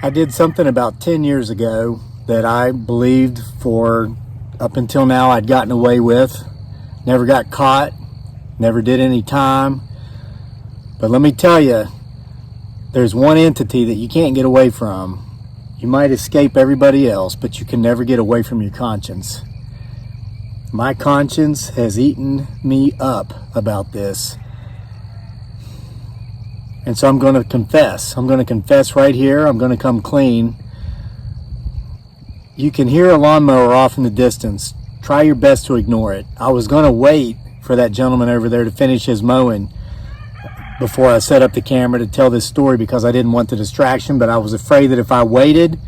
I did something about 10 years ago that I believed for up until now I'd gotten away with. Never got caught, never did any time. But let me tell you, there's one entity that you can't get away from. You might escape everybody else, but you can never get away from your conscience. My conscience has eaten me up about this. And so I'm going to confess. I'm going to confess right here. I'm going to come clean. You can hear a lawnmower off in the distance. Try your best to ignore it. I was going to wait for that gentleman over there to finish his mowing before I set up the camera to tell this story because I didn't want the distraction, but I was afraid that if I waited,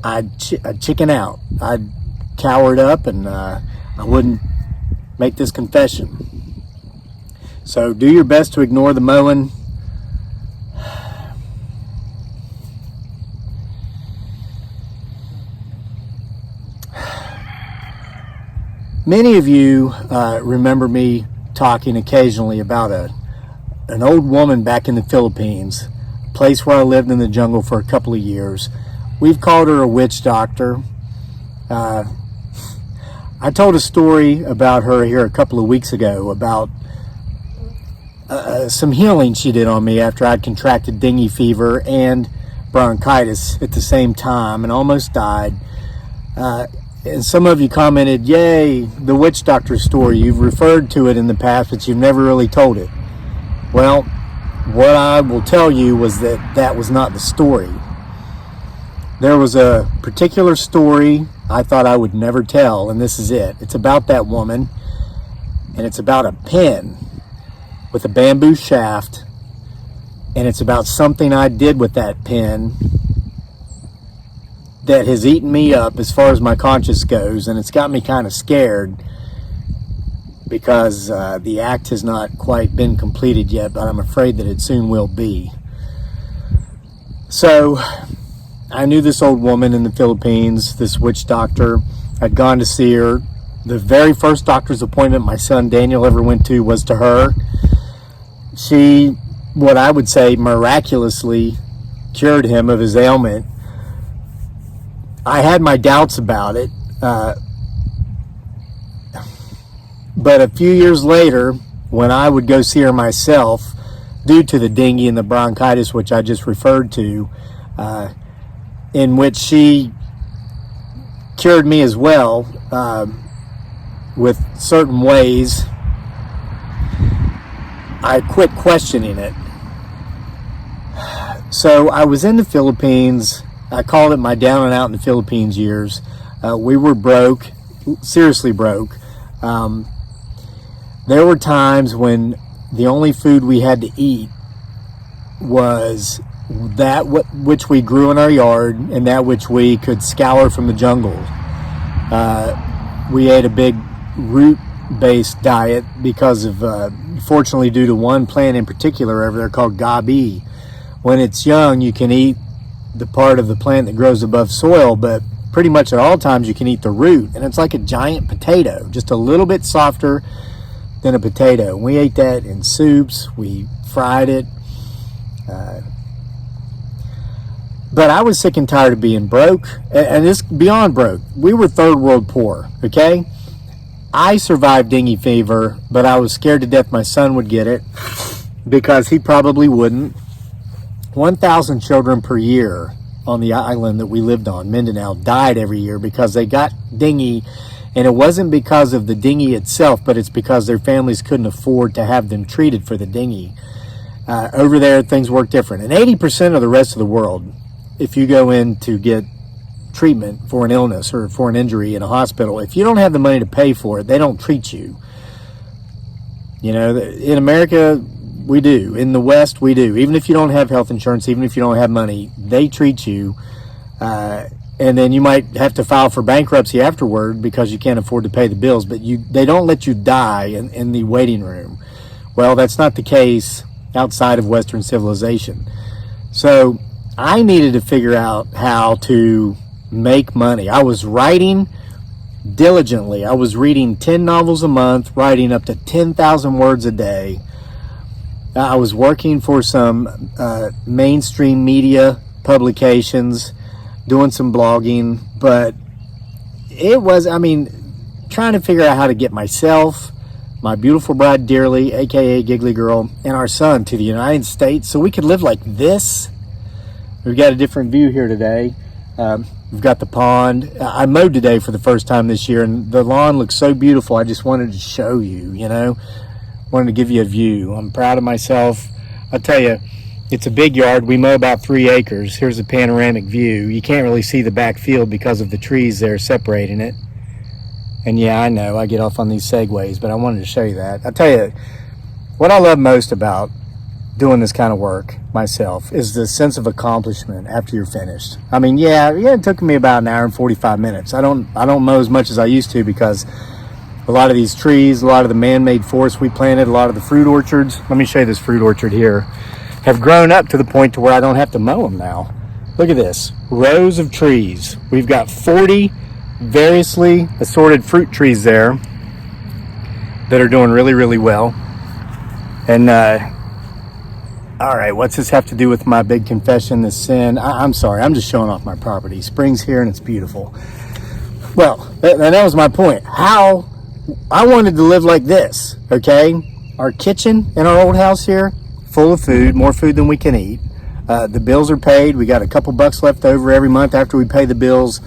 I'd chicken out. I'd cowered up and I wouldn't make this confession. So do your best to ignore the mowing. Many of you remember me talking occasionally about an old woman back in the Philippines, a place where I lived in the jungle for a couple of years. We've called her a witch doctor. I told a story about her here a couple of weeks ago about some healing she did on me after I'd contracted dengue fever and bronchitis at the same time and almost died. And some of you commented, yay, the witch doctor story. You've referred to it in the past, but you've never really told it. Well, what I will tell you was that was not the story. There was a particular story I thought I would never tell, and this is it. It's about that woman, and it's about a pen with a bamboo shaft, and it's about something I did with that pen that has eaten me up as far as my conscience goes, and it's got me kind of scared because the act has not quite been completed yet, but I'm afraid that it soon will be. So I knew this old woman in the Philippines, this witch doctor. I'd gone to see her. The very first doctor's appointment my son Daniel ever went to was to her. She, what I would say, miraculously cured him of his ailment. I had my doubts about it, but a few years later, when I would go see her myself, due to the dengue and the bronchitis, which I just referred to, in which she cured me as well with certain ways, I quit questioning it. So I was in the Philippines. I called it my down and out in the Philippines years. We were broke, seriously broke. There were times when the only food we had to eat was that which we grew in our yard and that which we could scour from the jungle. We ate a big root-based diet because of, fortunately due to one plant in particular over there called gabi. When it's young, you can eat the part of the plant that grows above soil, but pretty much at all times you can eat the root, and it's like a giant potato, just a little bit softer than a potato. We ate that in soups, we fried it, but I was sick and tired of being broke, and it's beyond broke. We were third world poor, okay? I survived dengue fever, but I was scared to death my son would get it because he probably wouldn't. 1,000 children per year on the island that we lived on, Mindanao, died every year because they got dengue, and it wasn't because of the dengue itself, but it's because their families couldn't afford to have them treated for the dengue. Over there, things work different. And 80% of the rest of the world, if you go in to get treatment for an illness or for an injury in a hospital, if you don't have the money to pay for it, they don't treat you. You know, in America, we do. In the West, we do. Even if you don't have health insurance, even if you don't have money, they treat you. And then you might have to file for bankruptcy afterward because you can't afford to pay the bills. But they don't let you die in the waiting room. Well, that's not the case outside of Western civilization. So I needed to figure out how to make money. I was writing diligently. I was reading 10 novels a month, writing up to 10,000 words a day. I was working for some mainstream media publications, doing some blogging, but it was, trying to figure out how to get myself, my beautiful bride Dearly, aka Giggly Girl, and our son to the United States so we could live like this. We've got a different view here today. We've got the pond. I mowed today for the first time this year, and the lawn looks so beautiful. I just wanted to show you, wanted to give you a view. I'm proud of myself. I'll tell you, it's a big yard. We mow about 3 acres. Here's a panoramic view. You can't really see the back field because of the trees there separating it. And yeah, I know I get off on these segues, but I wanted to show you that. I'll tell you, what I love most about doing this kind of work myself is the sense of accomplishment after you're finished. Yeah, it took me about an hour and 45 minutes. I don't mow as much as I used to because a lot of these trees, a lot of the man-made forests we planted, a lot of the fruit orchards, let me show you this fruit orchard here, have grown up to the point to where I don't have to mow them now. Look at this, rows of trees. We've got 40 variously assorted fruit trees there that are doing really, really well. And all right, what's this have to do with my big confession, this sin? I'm sorry, I'm just showing off my property. Spring's here and it's beautiful. Well, that was my point. How I wanted to live like this, okay? Our kitchen in our old house here, full of food, more food than we can eat. The bills are paid. We got a couple bucks left over every month after we pay the bills.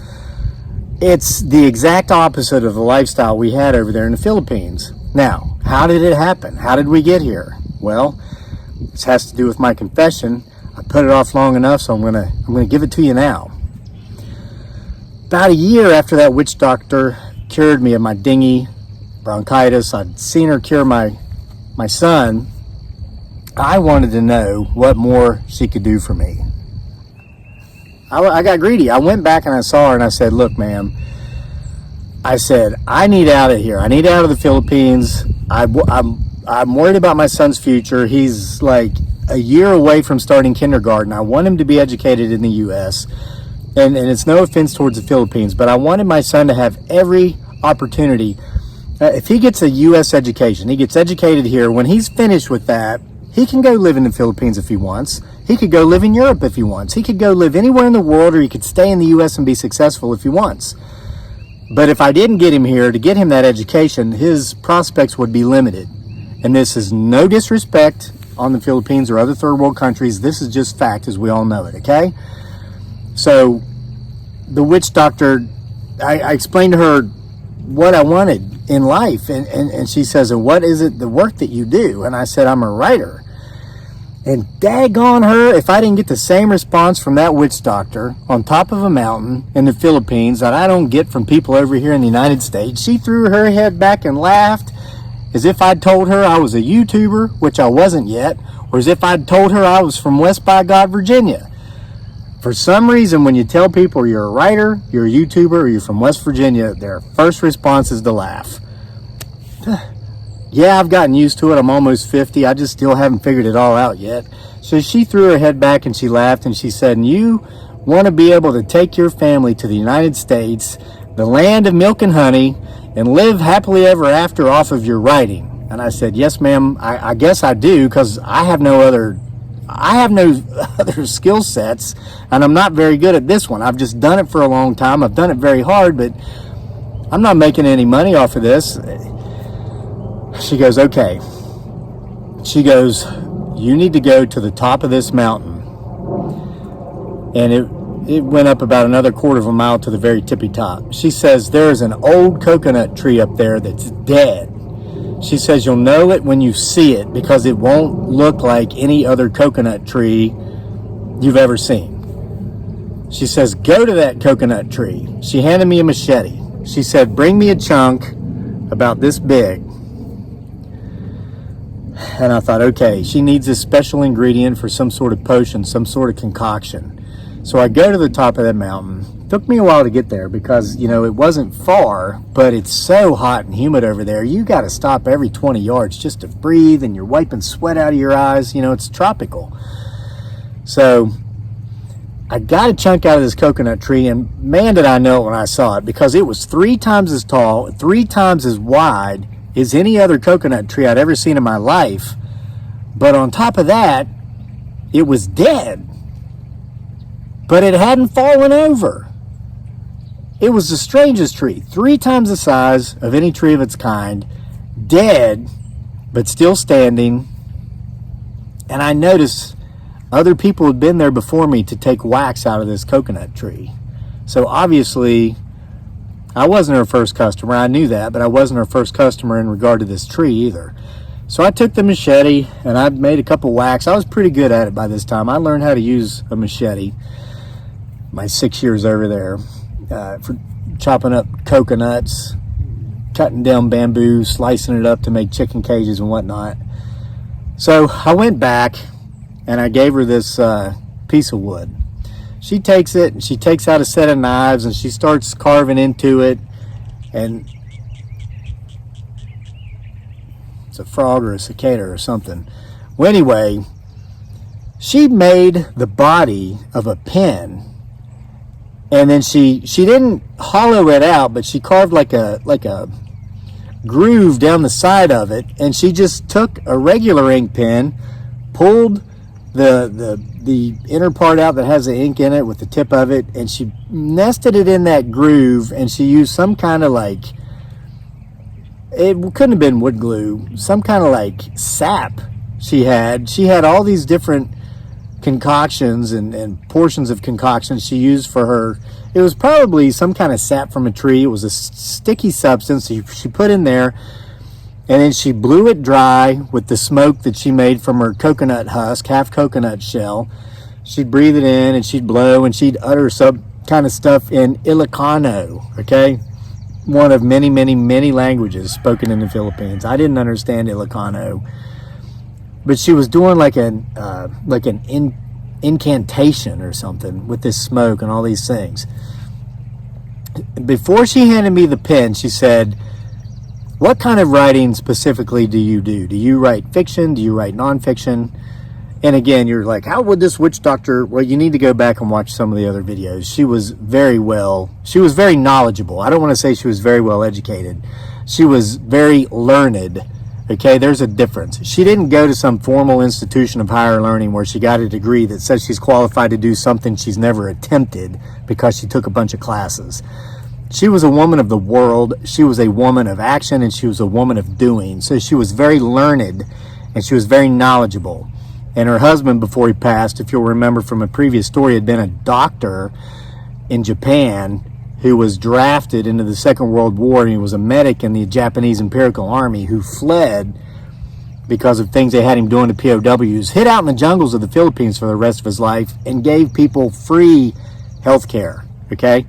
It's the exact opposite of the lifestyle we had over there in the Philippines. Now, how did it happen? How did we get here? Well, this has to do with my confession. I put it off long enough, so I'm gonna give it to you now. About a year after that witch doctor cured me of my dengue, bronchitis, I'd seen her cure my son. I wanted to know what more she could do for me. I got greedy. I went back and I saw her and I said, look, ma'am, I said, I need out of here. I need out of the Philippines. I'm worried about my son's future. He's like a year away from starting kindergarten. I want him to be educated in the U.S. And it's no offense towards the Philippines, but I wanted my son to have every opportunity. If he gets a U.S. education, he gets educated here, when he's finished with that, he can go live in the Philippines if he wants. He could go live in Europe if he wants. He could go live anywhere in the world, or he could stay in the U.S. and be successful if he wants. But if I didn't get him here to get him that education, his prospects would be limited. And this is no disrespect on the Philippines or other third world countries. This is just fact as we all know it, okay? So the witch doctor, I explained to her what I wanted in life. And she says, and what is it, the work that you do? And I said, I'm a writer. And daggone her, if I didn't get the same response from that witch doctor on top of a mountain in the Philippines that I don't get from people over here in the United States. She threw her head back and laughed as if I'd told her I was a YouTuber, which I wasn't yet, or as if I'd told her I was from West by God, Virginia. For some reason, when you tell people you're a writer, you're a YouTuber, or you're from West Virginia, their first response is to laugh. Yeah, I've gotten used to it. I'm almost 50. I just still haven't figured it all out yet. So she threw her head back and she laughed and she said, and you want to be able to take your family to the United States, the land of milk and honey, and live happily ever after off of your writing. And I said, yes, ma'am, I guess I do, because I have no other skill sets, and I'm not very good at this one. I've just done it for a long time. I've done it very hard, but I'm not making any money off of this. She goes, okay. She goes, you need to go to the top of this mountain. And it went up about another quarter of a mile to the very tippy top. She says, there is an old coconut tree up there that's dead. She says, you'll know it when you see it because it won't look like any other coconut tree you've ever seen. She says, go to that coconut tree. She handed me a machete. She said, bring me a chunk about this big. And I thought, okay, she needs a special ingredient for some sort of potion, some sort of concoction. So I go to the top of that mountain. It took me a while to get there because, it wasn't far, but it's so hot and humid over there. You got to stop every 20 yards just to breathe, and you're wiping sweat out of your eyes. It's tropical. So I got a chunk out of this coconut tree, and man, did I know it when I saw it, because it was 3 times as tall, 3 times as wide as any other coconut tree I'd ever seen in my life. But on top of that, it was dead. but it hadn't fallen over. It was the strangest tree, 3 times the size of any tree of its kind, dead, but still standing. And I noticed other people had been there before me to take wax out of this coconut tree. So obviously, I wasn't her first customer. I knew that, but I wasn't her first customer in regard to this tree either. So I took the machete and I made a couple wax. I was pretty good at it by this time. I learned how to use a machete my 6 years over there for chopping up coconuts, cutting down bamboo, slicing it up to make chicken cages and whatnot. So I went back and I gave her this piece of wood. She takes it and she takes out a set of knives and she starts carving into it, and it's a frog or a cicada or something. Well, anyway, she made the body of a pen, and then she didn't hollow it out, but she carved like a groove down the side of it, and she just took a regular ink pen, pulled the inner part out that has the ink in it with the tip of it, and she nested it in that groove, and she used some kind of it couldn't have been wood glue, some kind of sap she had all these different concoctions and portions of concoctions she used for her. It was probably some kind of sap from a tree. It was a sticky substance she put in there, and then she blew it dry with the smoke that she made from her coconut husk, half coconut shell. She'd breathe it in and she'd blow and she'd utter some kind of stuff in Ilocano, okay? One of many, many, many languages spoken in the Philippines. I didn't understand Ilocano, but she was doing like an incantation or something with this smoke and all these things. Before she handed me the pen, she said, "What kind of writing specifically do you do? Do you write fiction? Do you write nonfiction?" And again, you're like, how would this witch doctor? Well, you need to go back and watch some of the other videos. She was very knowledgeable. I don't want to say she was very well educated. She was very learned. Okay, there's a difference. She didn't go to some formal institution of higher learning where she got a degree that says she's qualified to do something she's never attempted because she took a bunch of classes. She was a woman of the world. She was a woman of action, and she was a woman of doing. So she was very learned and she was very knowledgeable. And her husband, before he passed, if you'll remember from a previous story, had been a doctor in Japan who was drafted into the Second World War, and he was a medic in the Japanese Imperial Army who fled because of things they had him doing to POWs, hid out in the jungles of the Philippines for the rest of his life, and gave people free health care, okay?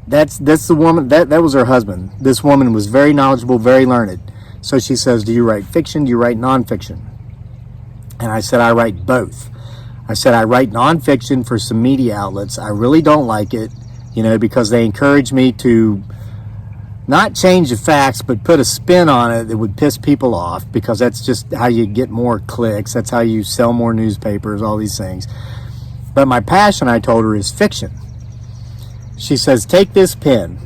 That's the woman, that was her husband. This woman was very knowledgeable, very learned. So she says, "Do you write fiction? Do you write nonfiction?" And I said, "I write both." I said, "I write nonfiction for some media outlets. I really don't like it, because they encourage me to not change the facts, but put a spin on it that would piss people off, because that's just how you get more clicks. That's how you sell more newspapers, all these things. But my passion," I told her, "is fiction." She says, "Take this pen."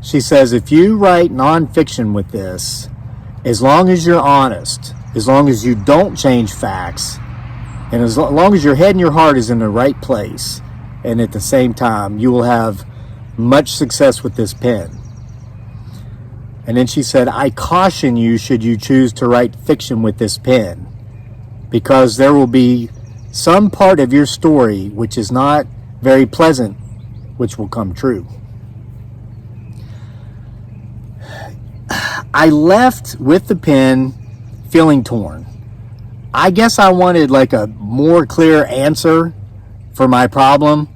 She says, "If you write nonfiction with this, as long as you're honest, as long as you don't change facts, and as long as your head and your heart is in the right place, and at the same time, you will have much success with this pen." And then she said, "I caution you should you choose to write fiction with this pen, because there will be some part of your story which is not very pleasant, which will come true." I left with the pen feeling torn. I guess I wanted a more clear answer for my problem.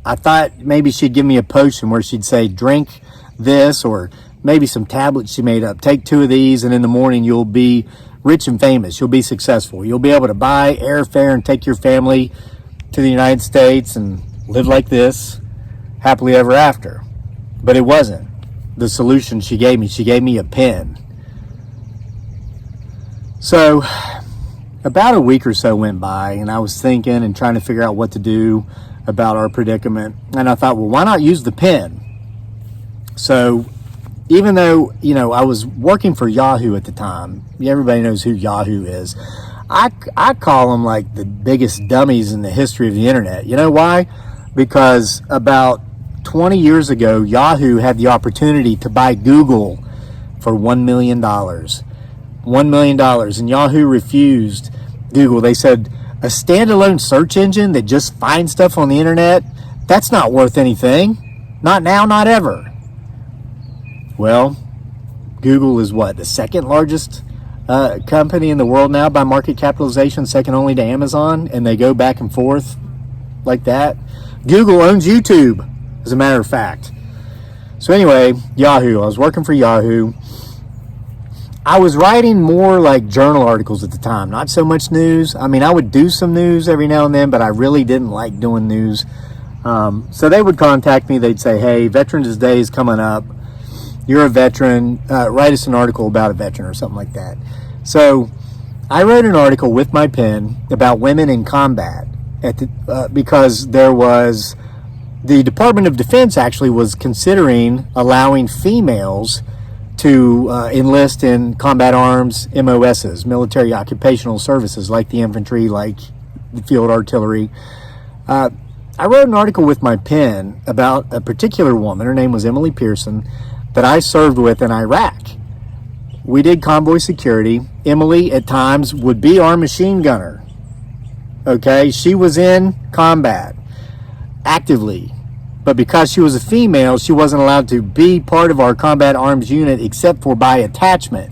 I thought maybe she'd give me a potion where she'd say, "Drink this," or maybe some tablets she made up. "Take 2 of these, and in the morning you'll be rich and famous. You'll be successful. You'll be able to buy airfare and take your family to the United States and live like this, happily ever after." But it wasn't the solution she gave me. She gave me a pen. So about a week or so went by, and I was thinking and trying to figure out what to do about our predicament. And I thought, well, why not use the pen? So even though, I was working for Yahoo at the time, everybody knows who Yahoo is, I call them like the biggest dummies in the history of the internet. You know why? Because about 20 years ago, Yahoo had the opportunity to buy Google for $1 million. $1 million. And Yahoo refused Google. They said, a standalone search engine that just finds stuff on the internet, that's not worth anything. Not now, not ever. Well, Google is what? The second largest company in the world now by market capitalization, second only to Amazon, and they go back and forth like that. Google owns YouTube, as a matter of fact. So anyway, Yahoo. I was working for Yahoo. I was writing more like journal articles at the time, not so much news. I mean, I would do some news every now and then, but I really didn't like doing news. So they would contact me. They'd say, hey, Veterans Day is coming up. You're a veteran. Write us an article about a veteran or something like that. So I wrote an article with my pen about women in combat because there was the Department of Defense actually was considering allowing females to enlist in combat arms, MOSs, military occupational services, like the infantry, like the field artillery. I wrote an article with my pen about a particular woman. Her name was Emily Pearson, that I served with in Iraq. We did convoy security. Emily, at times, would be our machine gunner. Okay, she was in combat actively. But because she was a female, she wasn't allowed to be part of our combat arms unit except for by attachment.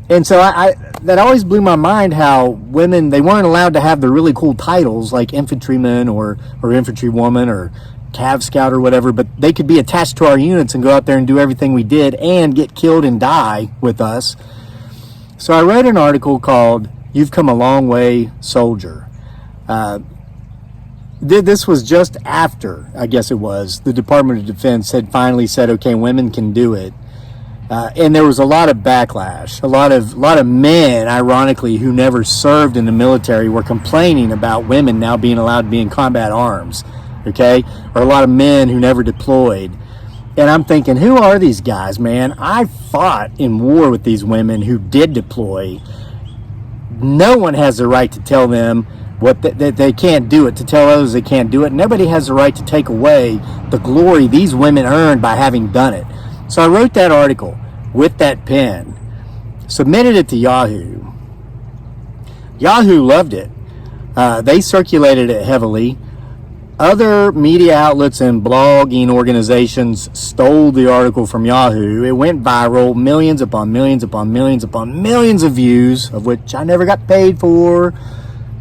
And so that always blew my mind how women, they weren't allowed to have the really cool titles like infantryman or infantrywoman or Cav Scout or whatever, but they could be attached to our units and go out there and do everything we did and get killed and die with us. So I wrote an article called You've Come a Long Way, Soldier. This was just after, I guess it was, the Department of Defense had finally said, okay, women can do it. And there was a lot of backlash. A lot of men, ironically, who never served in the military were complaining about women now being allowed to be in combat arms, okay? Or a lot of men who never deployed. And I'm thinking, who are these guys, man? I fought in war with these women who did deploy. No one has the right to tell them that they can't do it, to tell others they can't do it. Nobody has the right to take away the glory these women earned by having done it. So I wrote that article with that pen, submitted it to Yahoo. Yahoo loved it. They circulated it heavily. Other media outlets and blogging organizations stole the article from Yahoo. It went viral, millions upon millions upon millions upon millions of views, of which I never got paid for,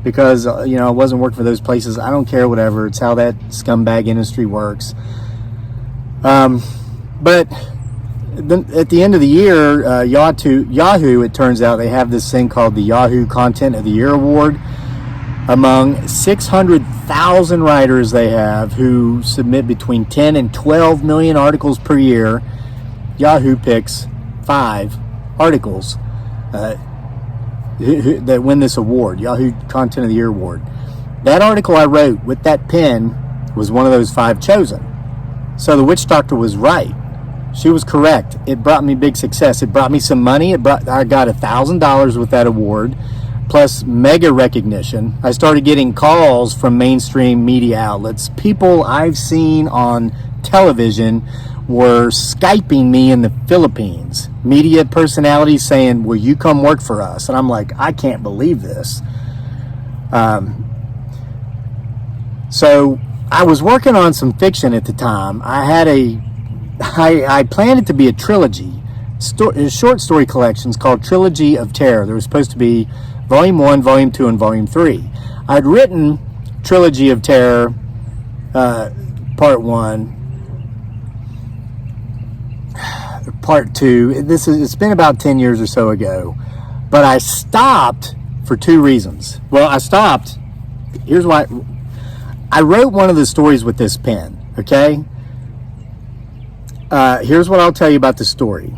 because, I wasn't working for those places. I don't care, whatever. It's how that scumbag industry works. But at the end of the year, Yahoo, it turns out they have this thing called the Yahoo Content of the Year Award. Among 600,000 writers they have who submit between 10 and 12 million articles per year, Yahoo picks 5 articles that win this award, Yahoo Content of the Year Award. That article I wrote with that pen was one of those 5 chosen. So the witch doctor was right. She was correct. It brought me big success. It brought me some money. I got $1,000 with that award, plus mega recognition. I started getting calls from mainstream media outlets. People I've seen on television were Skyping me in the Philippines. Media personalities saying, will you come work for us? And I'm like, I can't believe this. So I was working on some fiction at the time. I planned it to be a trilogy, short story collections called Trilogy of Terror. There was supposed to be Volume 1, Volume 2, and Volume 3. I'd written Trilogy of Terror, Part 1, Part 2. It's been about 10 years or so ago. But I stopped for 2 reasons. Well, I stopped. Here's why. I wrote one of the stories with this pen, okay? Here's what I'll tell you about the story.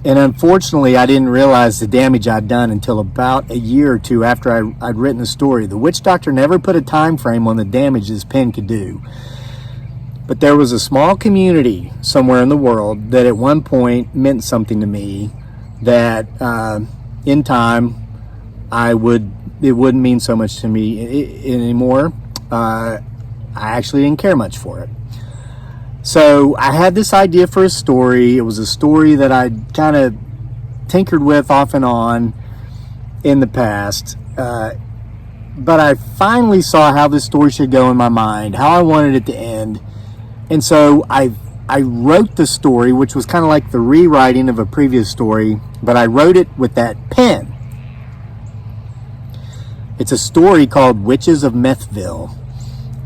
And unfortunately, I didn't realize the damage I'd done until about a year or 2 after I'd written the story. The witch doctor never put a time frame on the damage this pen could do. But there was a small community somewhere in the world that at one point meant something to me, that in time, it wouldn't mean so much to me anymore. I actually didn't care much for it. So I had this idea for a story. It was a story that I'd kind of tinkered with off and on in the past. But I finally saw how this story should go in my mind, how I wanted it to end. And so I wrote the story, which was kind of like the rewriting of a previous story, but I wrote it with that pen. It's a story called Witches of Methville.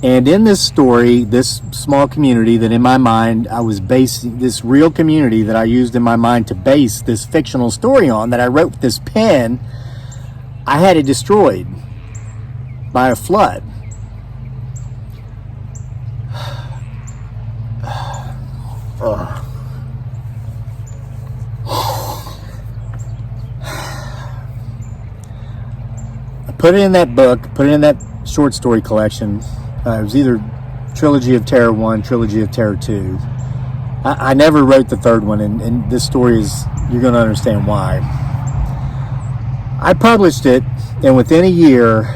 And in this story, this small community that in my mind I was basing, this real community that I used in my mind to base this fictional story on, that I wrote with this pen, I had it destroyed by a flood. I put it in that book, put it in that short story collection. It was either Trilogy of Terror 1, Trilogy of Terror 2. I never wrote the third one, and this story is, you're going to understand why. I published it, and within a year,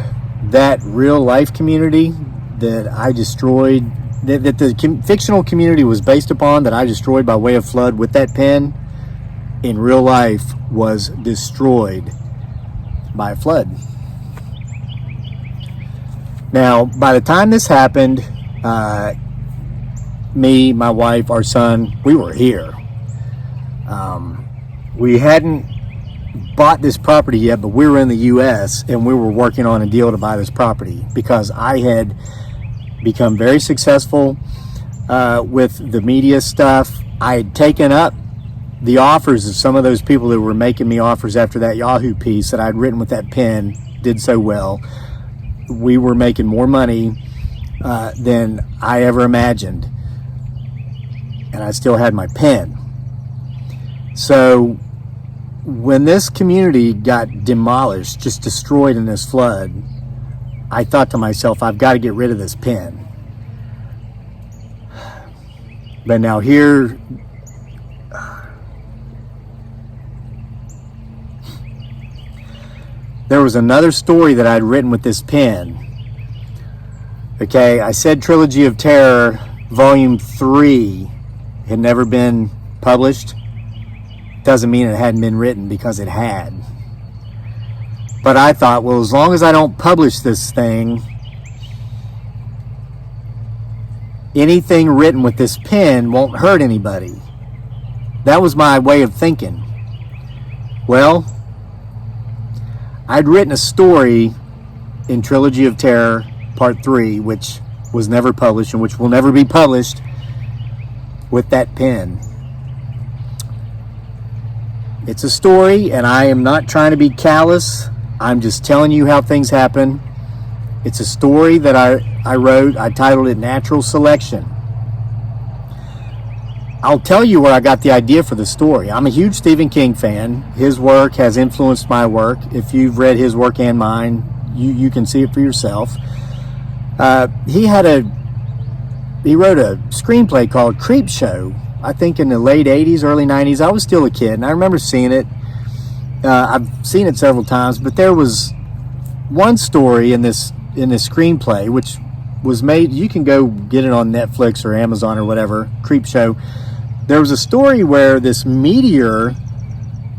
that real life community that I destroyed, that the fictional community was based upon, that I destroyed by way of flood with that pen, in real life was destroyed by a flood. Now, by the time this happened, me, my wife, our son, we were here. We hadn't bought this property yet, but we were in the U.S. and we were working on a deal to buy this property because I had become very successful with the media stuff. I had taken up the offers of some of those people that were making me offers after that Yahoo piece that I'd written with that pen did so well. We were making more money than I ever imagined, and I still had my pen. So when this community got demolished, just destroyed in this flood, I thought to myself, I've got to get rid of this pen. But now here, there was another story that I'd written with this pen. Okay, I said Trilogy of Terror Volume 3 had never been published. Doesn't mean it hadn't been written, because it had. But I thought, well, as long as I don't publish this thing, anything written with this pen won't hurt anybody. That was my way of thinking. Well, I'd written a story in Trilogy of Terror Part 3, which was never published and which will never be published, with that pen. It's a story, and I am not trying to be callous. I'm just telling you how things happen. It's a story that I wrote. I titled it Natural Selection. I'll tell you where I got the idea for the story. I'm a huge Stephen King fan. His work has influenced my work. If you've read his work and mine, you can see it for yourself. He wrote a screenplay called Creepshow, I think in the late 80s, early 90s. I was still a kid, and I remember seeing it. I've seen it several times, but there was one story in this screenplay, which was made, you can go get it on Netflix or Amazon or whatever, Creepshow. There was a story where this meteor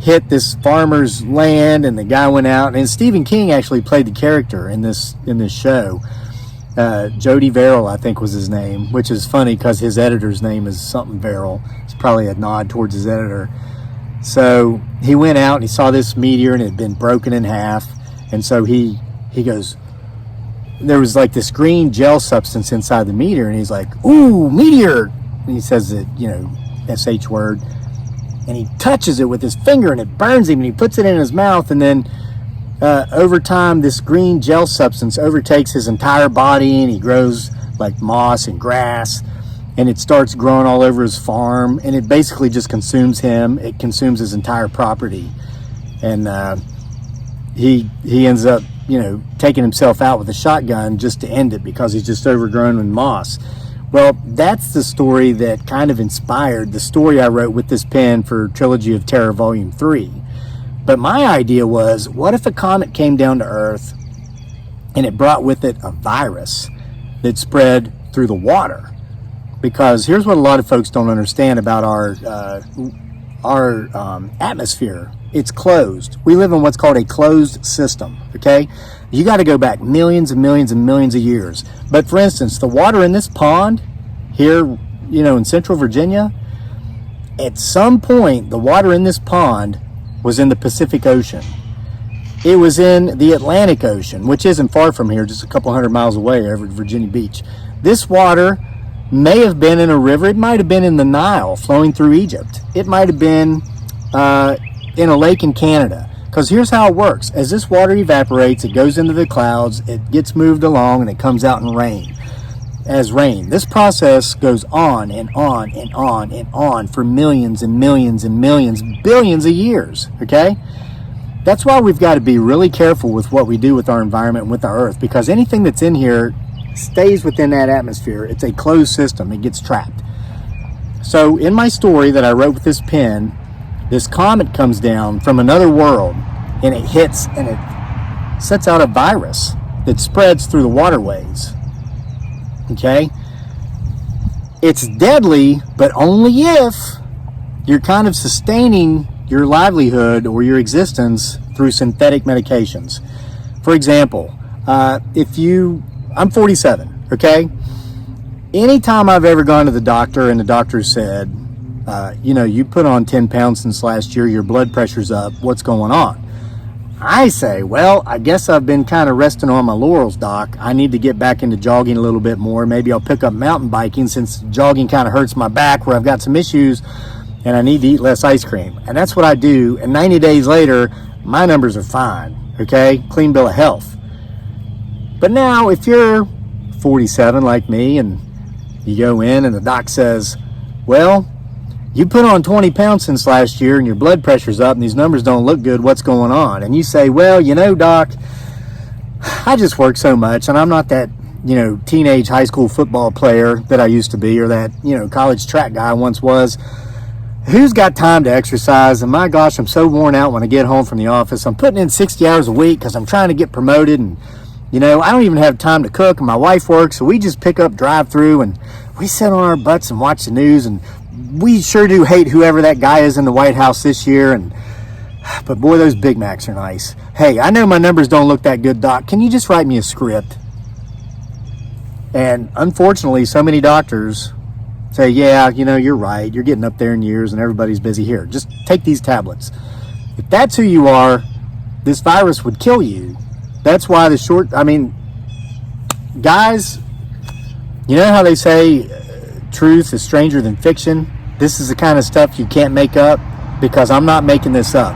hit this farmer's land, and the guy went out, and Stephen King actually played the character in this show. Jody Verrill, I think, was his name, which is funny because his editor's name is something Verrill. It's probably a nod towards his editor. So he went out and he saw this meteor, and it had been broken in half. And so he goes, there was like this green gel substance inside the meteor, and he's like, "Ooh, meteor!" And he says the, SH word, and he touches it with his finger, and it burns him, and he puts it in his mouth, and then over time, this green gel substance overtakes his entire body, and he grows like moss and grass, and it starts growing all over his farm, and it basically just consumes him. It consumes his entire property, and he ends up, taking himself out with a shotgun just to end it because he's just overgrown with moss. Well, that's the story that kind of inspired the story I wrote with this pen for Trilogy of Terror Volume 3. But my idea was, what if a comet came down to Earth and it brought with it a virus that spread through the water? Because here's what a lot of folks don't understand about our atmosphere. It's closed. We live in what's called a closed system, okay? You got to go back millions and millions and millions of years. But for instance, the water in this pond here, in Central Virginia, at some point, the water in this pond was in the Pacific Ocean. It was in the Atlantic Ocean, which isn't far from here, just a couple hundred miles away over at Virginia Beach. This water may have been in a river. It might have been in the Nile flowing through Egypt. It might have been in a lake in Canada. Because here's how it works. As this water evaporates, it goes into the clouds, it gets moved along, and it comes out in rain. As rain. This process goes on and on and on and on for millions and millions and millions, billions of years, okay? That's why we've got to be really careful with what we do with our environment and with our earth, because anything that's in here stays within that atmosphere. It's a closed system. It gets trapped. So in my story that I wrote with this pen, this comet comes down from another world, and it hits and it sets out a virus that spreads through the waterways. Okay? It's deadly, but only if you're kind of sustaining your livelihood or your existence through synthetic medications. For example, I'm 47, okay? Anytime I've ever gone to the doctor and the doctor said, you put on 10 pounds since last year, your blood pressure's up, what's going on? I say, well, I guess I've been kind of resting on my laurels, doc. I need to get back into jogging a little bit more. Maybe I'll pick up mountain biking since jogging kind of hurts my back where I've got some issues and I need to eat less ice cream. And that's what I do. And 90 days later, my numbers are fine, okay? Clean bill of health. But now if you're 47 like me and you go in and the doc says, well, you put on 20 pounds since last year and your blood pressure's up and these numbers don't look good, what's going on? And you say, well, doc, I just work so much and I'm not that, teenage high school football player that I used to be, or that, college track guy I once was. Who's got time to exercise? And my gosh, I'm so worn out when I get home from the office. I'm putting in 60 hours a week because I'm trying to get promoted, and I don't even have time to cook, and my wife works, so we just pick up drive-through and we sit on our butts and watch the news, and we sure do hate whoever that guy is in the White House this year, but boy, those Big Macs are nice. Hey, I know my numbers don't look that good, doc. Can you just write me a script? And unfortunately, so many doctors say, yeah, you're right. You're getting up there in years and everybody's busy here. Just take these tablets. If that's who you are, this virus would kill you. That's why guys, you know how they say truth is stranger than fiction? This is the kind of stuff you can't make up, because I'm not making this up.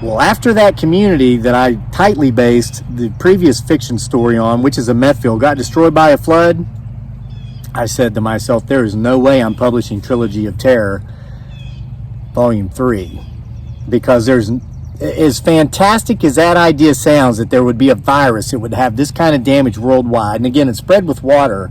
Well, after that community that I tightly based the previous fiction story on, which is a meth field, got destroyed by a flood, I said to myself, there is no way I'm publishing Trilogy of Terror Volume 3, because as fantastic as that idea sounds, that there would be a virus that would have this kind of damage worldwide, and again, it spread with water,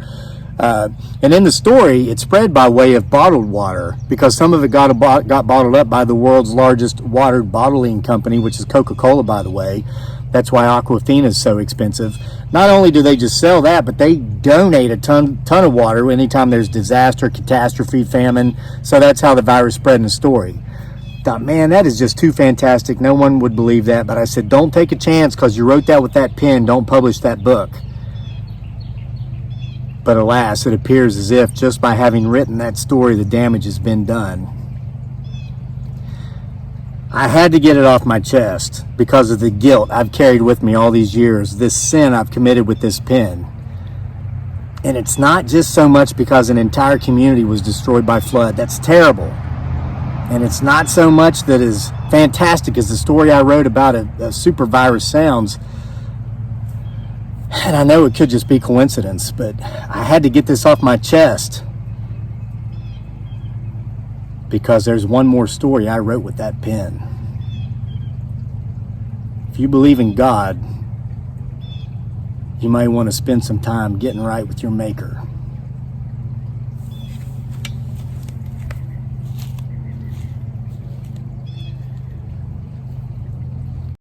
and in the story, it spread by way of bottled water, because some of it got bottled up by the world's largest water bottling company, which is Coca-Cola, by the way. That's why Aquafina is so expensive. Not only do they just sell that, but they donate a ton of water anytime there's disaster, catastrophe, famine. So that's how the virus spread in the story. Thought, man, that is just too fantastic. No one would believe that. But I said, don't take a chance, because you wrote that with that pen. Don't publish that book. But alas, it appears as if just by having written that story, the damage has been done. I had to get it off my chest because of the guilt I've carried with me all these years, this sin I've committed with this pen. And it's not just so much because an entire community was destroyed by flood. That's terrible. And it's not so much that as fantastic as the story I wrote about a super virus sounds. And I know it could just be coincidence, but I had to get this off my chest, because there's one more story I wrote with that pen. If you believe in God, you might want to spend some time getting right with your Maker.